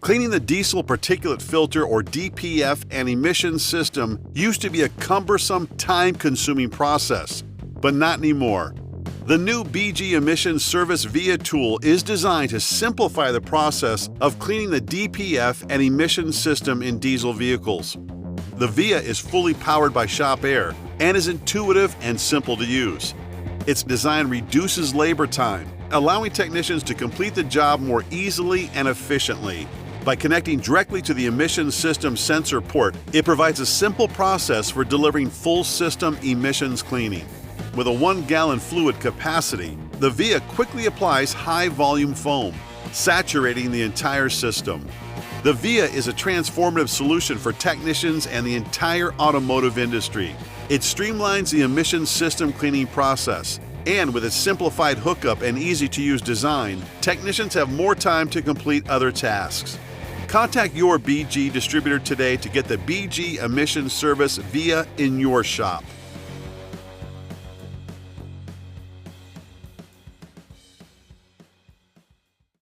Cleaning the diesel particulate filter or DPF and emissions system used to be a cumbersome, time-consuming process, but not anymore. The new BG Emissions Service VIA tool is designed to simplify the process of cleaning the DPF and emissions system in diesel vehicles. The VIA is fully powered by shop air and is intuitive and simple to use. Its design reduces labor time, allowing technicians to complete the job more easily and efficiently. By connecting directly to the emissions system sensor port, it provides a simple process for delivering full system emissions cleaning. With a 1-gallon fluid capacity, the VIA quickly applies high-volume foam, saturating the entire system. The VIA is a transformative solution for technicians and the entire automotive industry. It streamlines the emissions system cleaning process, and with its simplified hookup and easy-to-use design, technicians have more time to complete other tasks. Contact your BG distributor today to get the BG Emissions Service VIA in your shop.